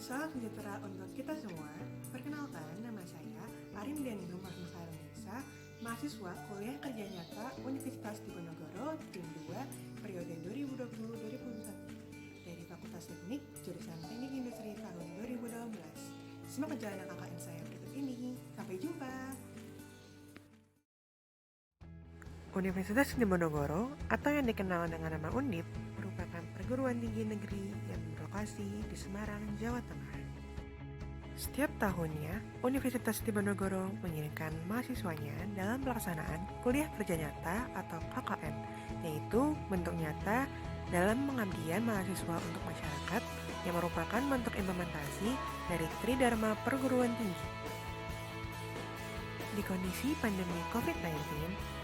Salam sejahtera untuk kita semua. Perkenalkan, nama saya Arin Danilum Nisa, mahasiswa kuliah kerja nyata Universitas Diponegoro, tim 2, periode 2020-2021, dari Fakultas Teknik, jurusan Teknik Industri tahun 2018. Simak perjalanan KKN saya berikut ini. Sampai jumpa! Universitas Diponegoro, atau yang dikenal dengan nama Undip, merupakan perguruan tinggi negeri yang berlokasi di Semarang, Jawa Tengah. Setiap tahunnya, Universitas Diponegoro mengirimkan mahasiswanya dalam pelaksanaan kuliah kerja nyata atau KKN, yaitu bentuk nyata dalam pengabdian mahasiswa untuk masyarakat yang merupakan bentuk implementasi dari Tridharma Perguruan Tinggi. Di kondisi pandemi COVID-19,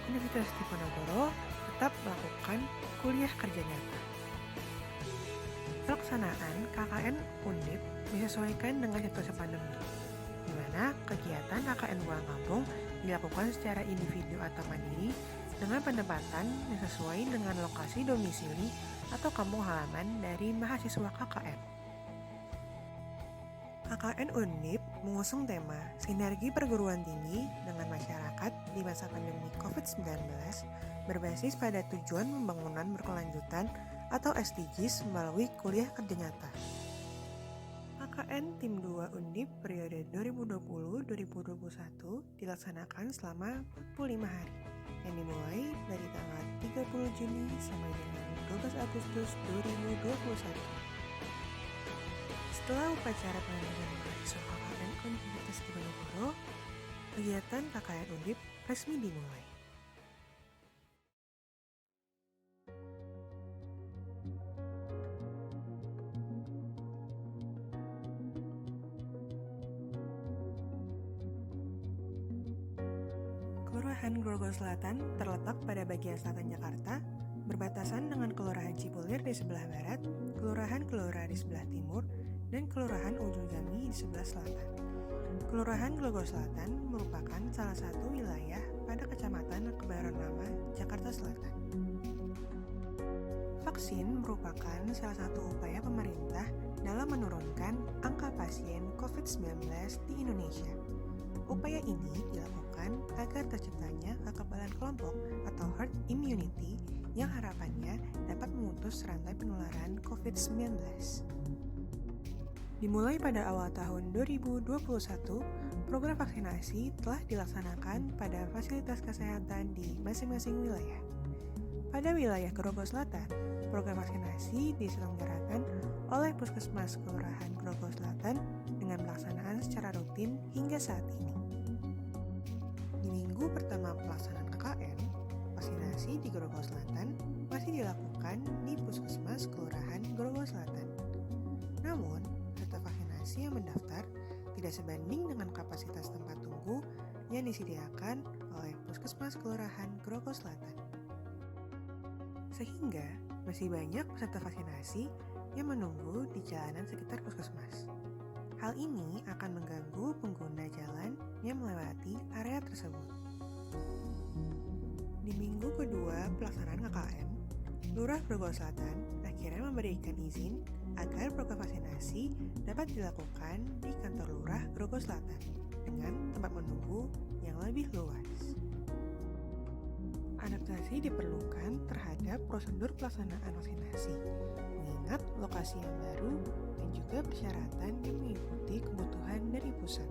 Universitas Diponegoro tetap melakukan kuliah kerja nyata. Pelaksanaan KKN Undip disesuaikan dengan situasi pandemi, di mana kegiatan KKN pulang kampung dilakukan secara individu atau mandiri dengan penempatan yang sesuai dengan lokasi domisili atau kampung halaman dari mahasiswa KKN. KKN Undip mengusung tema Sinergi Perguruan Tinggi dengan Masyarakat di masa pandemi COVID-19 berbasis pada tujuan pembangunan berkelanjutan atau SDGs melalui kuliah kerja nyata. KKN Tim 2 Undip periode 2020-2021 dilaksanakan selama 45 hari yang dimulai dari tanggal 30 Juni sampai dengan 12 Agustus 2021. Setelah upacara penganugerahan mahasiswa KKN Universitas Diponegoro, kegiatan KKN Undip resmi dimulai. Kelurahan Grogol Selatan terletak pada bagian selatan Jakarta, berbatasan dengan Kelurahan Cipulir di sebelah barat, Kelurahan Gelora di sebelah timur, dan Kelurahan Ujung Jami di sebelah selatan. Kelurahan Grogol Selatan merupakan salah satu wilayah pada Kecamatan Kebayoran Lama, Jakarta Selatan. Vaksin merupakan salah satu upaya pemerintah dalam menurunkan angka pasien COVID-19 di Indonesia. Upaya ini dilakukan agar terciptanya kekebalan kelompok atau herd immunity yang harapannya dapat memutus rantai penularan COVID-19. Dimulai pada awal tahun 2021, program vaksinasi telah dilaksanakan pada fasilitas kesehatan di masing-masing wilayah. Pada wilayah Grogol Selatan, program vaksinasi diselenggarakan oleh Puskesmas Kelurahan Grogol Selatan dengan pelaksanaan secara rutin hingga saat ini. Di minggu pertama pelaksanaan KKN, vaksinasi di Grogol Selatan masih dilakukan di Puskesmas Kelurahan Grogol Selatan. Namun, peserta vaksinasi yang mendaftar tidak sebanding dengan kapasitas tempat tunggu yang disediakan oleh Puskesmas Kelurahan Grogol Selatan. Sehingga masih banyak peserta vaksinasi yang menunggu di jalanan sekitar puskesmas. Hal ini akan mengganggu pengguna jalan yang melewati area tersebut. Di minggu kedua pelaksanaan KKN, Lurah Grogol Selatan akhirnya memberikan izin agar program vaksinasi dapat dilakukan di kantor Lurah Grogol Selatan dengan tempat menunggu yang lebih luas. Adaptasi diperlukan terhadap prosedur pelaksanaan vaksinasi, mengingat lokasi yang baru dan juga persyaratan yang mengikuti kebutuhan dari pusat.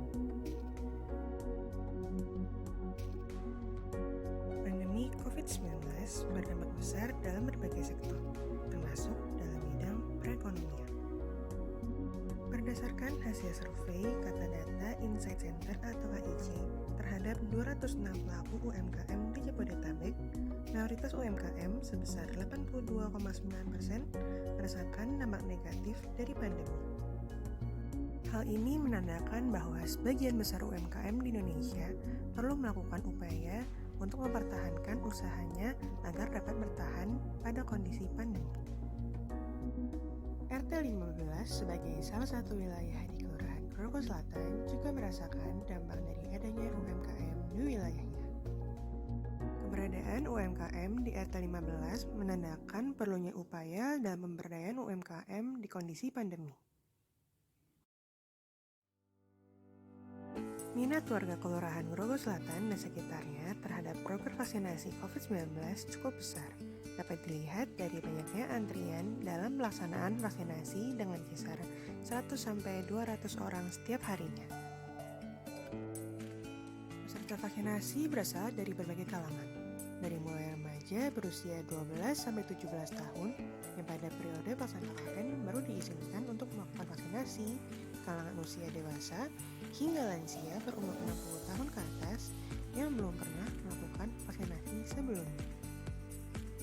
Pandemi COVID-19 berdampak besar dalam berbagai sektor, termasuk dalam bidang perekonomian. Berdasarkan hasil survei Kata Data Insight Center atau KIC terhadap 206 pelaku UMKM di Jabodetabek, mayoritas UMKM sebesar 82,9% merasakan dampak negatif dari pandemi. Hal ini menandakan bahwa sebagian besar UMKM di Indonesia perlu melakukan upaya untuk mempertahankan usahanya agar dapat bertahan pada kondisi pandemi. RT 15 sebagai salah satu wilayah di Kelurahan Grogol Selatan juga merasakan dampak dari adanya UMKM di wilayahnya. Keberadaan UMKM di RT 15 menandakan perlunya upaya dalam pemberdayaan UMKM di kondisi pandemi. Minat warga Kelurahan Grogol Selatan dan sekitarnya terhadap program vaksinasi COVID-19 cukup besar. Dapat dilihat dari banyaknya antrian dalam pelaksanaan vaksinasi dengan kisaran 100-200 orang setiap harinya. Peserta vaksinasi berasal dari berbagai kalangan, dari mulai remaja berusia 12-17 tahun yang pada periode pelaksanaan KKN baru diizinkan untuk melakukan vaksinasi, kalangan usia dewasa, hingga lansia berumur 60 tahun ke atas yang belum pernah melakukan vaksinasi sebelumnya.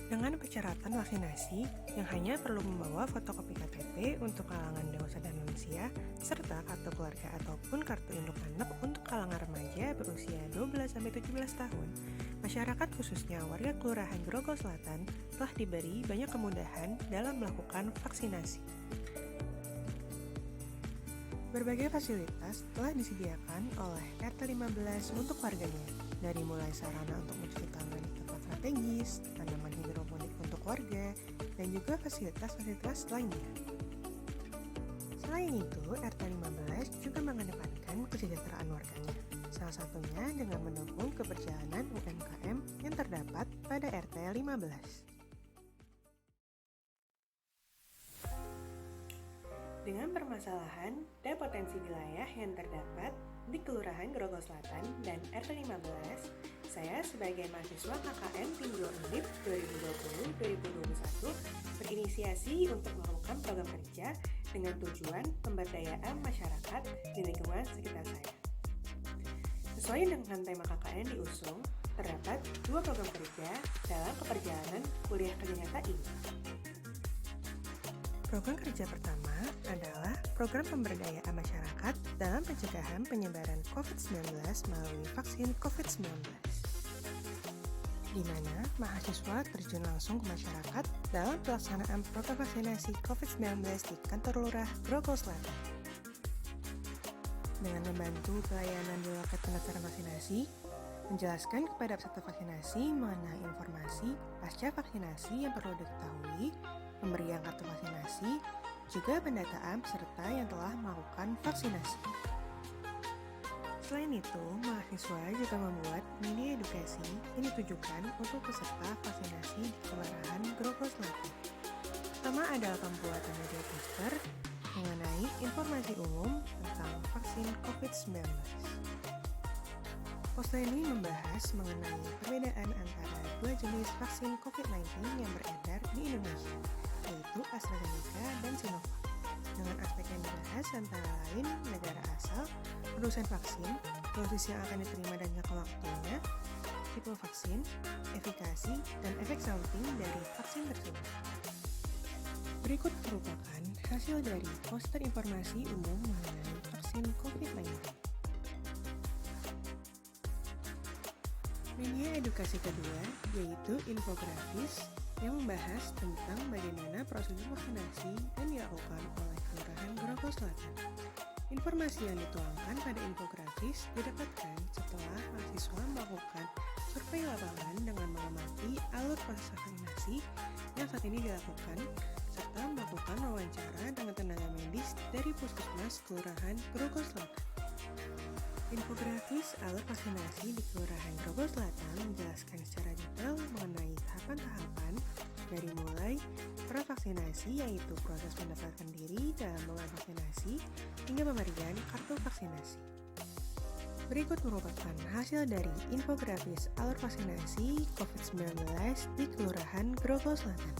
Dengan persyaratan vaksinasi yang hanya perlu membawa fotokopi KTP untuk kalangan dewasa dan lansia, serta kartu keluarga ataupun kartu induk anak untuk kalangan remaja berusia 12-17 tahun, masyarakat khususnya warga Kelurahan Grogol Selatan telah diberi banyak kemudahan dalam melakukan vaksinasi. Berbagai fasilitas telah disediakan oleh RT 15 untuk warganya, dari mulai sarana untuk mencuci tangan di tempat strategis, tanaman hidroponik untuk warga, dan juga fasilitas-fasilitas lainnya. Selain itu, RT 15 juga mengedepankan kesejahteraan warganya, salah satunya dengan mendukung keberjalanan UMKM yang terdapat pada RT 15. Dengan permasalahan dan potensi wilayah yang terdapat di Kelurahan Grogol Selatan dan RT 15, saya sebagai mahasiswa KKN Tinjau Undip 2020-2021 berinisiasi untuk melakukan program kerja dengan tujuan pemberdayaan masyarakat di lingkungan sekitar saya. Sesuai dengan tema KKN diusung, terdapat 2 program kerja dalam keperjalanan kuliah kerja nyata ini. Program kerja pertama adalah program pemberdayaan masyarakat dalam pencegahan penyebaran COVID-19 melalui vaksin COVID-19, di mana mahasiswa terjun langsung ke masyarakat dalam pelaksanaan program vaksinasi COVID-19 di kantor lurah Grogol Selatan. Dengan membantu pelayanan di loket pendaftaran vaksinasi, menjelaskan kepada peserta vaksinasi mengenai informasi pasca vaksinasi yang perlu diketahui, pemberian kartu vaksinasi, juga pendataan peserta yang telah melakukan vaksinasi. Selain itu, mahasiswa juga membuat media edukasi yang ditujukan untuk peserta vaksinasi di Kelurahan Grogol Selatan. Pertama adalah pembuatan media poster mengenai informasi umum tentang vaksin COVID-19. Poster ini membahas mengenai perbedaan antara 2 jenis vaksin COVID-19 yang beredar di Indonesia, yaitu AstraZeneca dan Sinovac, dengan aspek yang dibahas antara lain negara asal, produsen vaksin, dosis yang akan diterima dan jangka waktunya, tipe vaksin, efikasi, dan efek samping dari vaksin tersebut. Berikut merupakan hasil dari poster informasi umum mengenai vaksin COVID-19. Media edukasi kedua yaitu infografis yang membahas tentang bagaimana prosedur vaksinasi yang dilakukan oleh Kelurahan Grogol Selatan. Informasi yang dituangkan pada infografis didapatkan setelah mahasiswa melakukan survei lapangan dengan mengamati alur proses vaksinasi yang saat ini dilakukan, serta melakukan wawancara dengan tenaga medis dari Puskesmas Kelurahan Grogol Selatan. Infografis alur vaksinasi di Kelurahan Grogol Selatan menjelaskan secara detail mengenai tahapan-tahapan dari mulai prakvaksinasi, yaitu proses mendaftarkan diri dalam program vaksinasi, hingga pemberian kartu vaksinasi. Berikut merupakan hasil dari infografis alur vaksinasi COVID-19 di Kelurahan Grogol Selatan.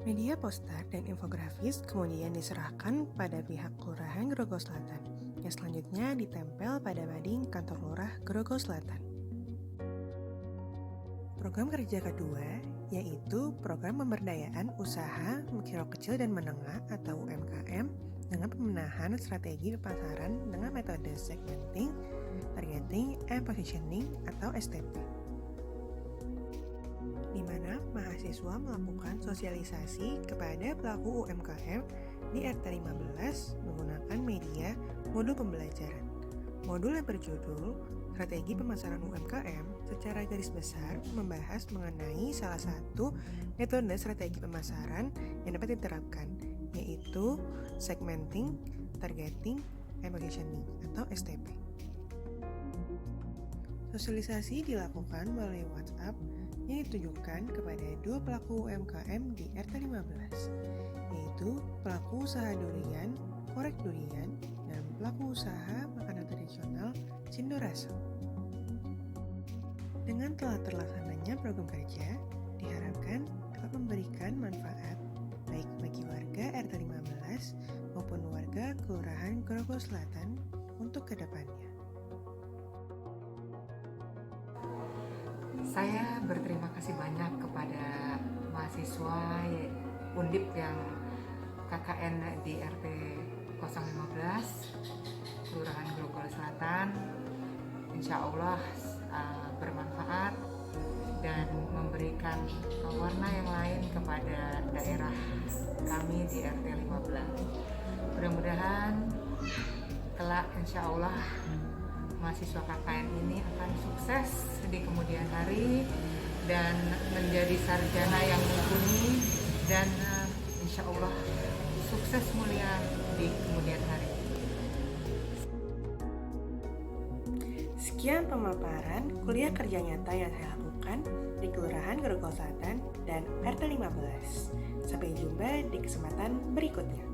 Media poster dan infografis kemudian diserahkan pada pihak Kelurahan Grogol Selatan, yang selanjutnya ditempel pada mading kantor lurah Grogol Selatan. Program kerja kedua yaitu program pemberdayaan usaha mikro kecil dan menengah atau UMKM dengan pemenahan strategi pemasaran dengan metode segmenting, targeting, and positioning atau STP, di mana mahasiswa melakukan sosialisasi kepada pelaku UMKM di RT 15 menggunakan media modul pembelajaran. Modul yang berjudul Strategi Pemasaran UMKM secara garis besar membahas mengenai salah satu metode strategi pemasaran yang dapat diterapkan, yaitu segmenting, targeting, and positioning atau STP. Sosialisasi dilakukan melalui WhatsApp yang ditujukan kepada dua pelaku UMKM di RT 15, yaitu pelaku usaha durian, korek durian, dan pelaku usaha makanan tradisional Cindorasa. Dengan telah terlaksananya program kerja, diharapkan dapat memberikan manfaat baik bagi warga RT 15 maupun warga Kelurahan Grogol Selatan untuk kedepannya. Saya berterima kasih banyak kepada mahasiswa Undip yang KKN di RT 015 Kelurahan Grogol Selatan. Insya Allah bermanfaat dan memberikan warna yang lain kepada daerah kami di RT 15. Mudah-mudahan kelak insya Allah mahasiswa KKN ini akan sukses di kemudian hari dan menjadi sarjana yang mumpuni dan insya Allah sukses mulia di kemudian hari. Sekian pemaparan kuliah kerja nyata yang saya lakukan di Kelurahan Grogol Selatan dan RT 15. Sampai jumpa di kesempatan berikutnya.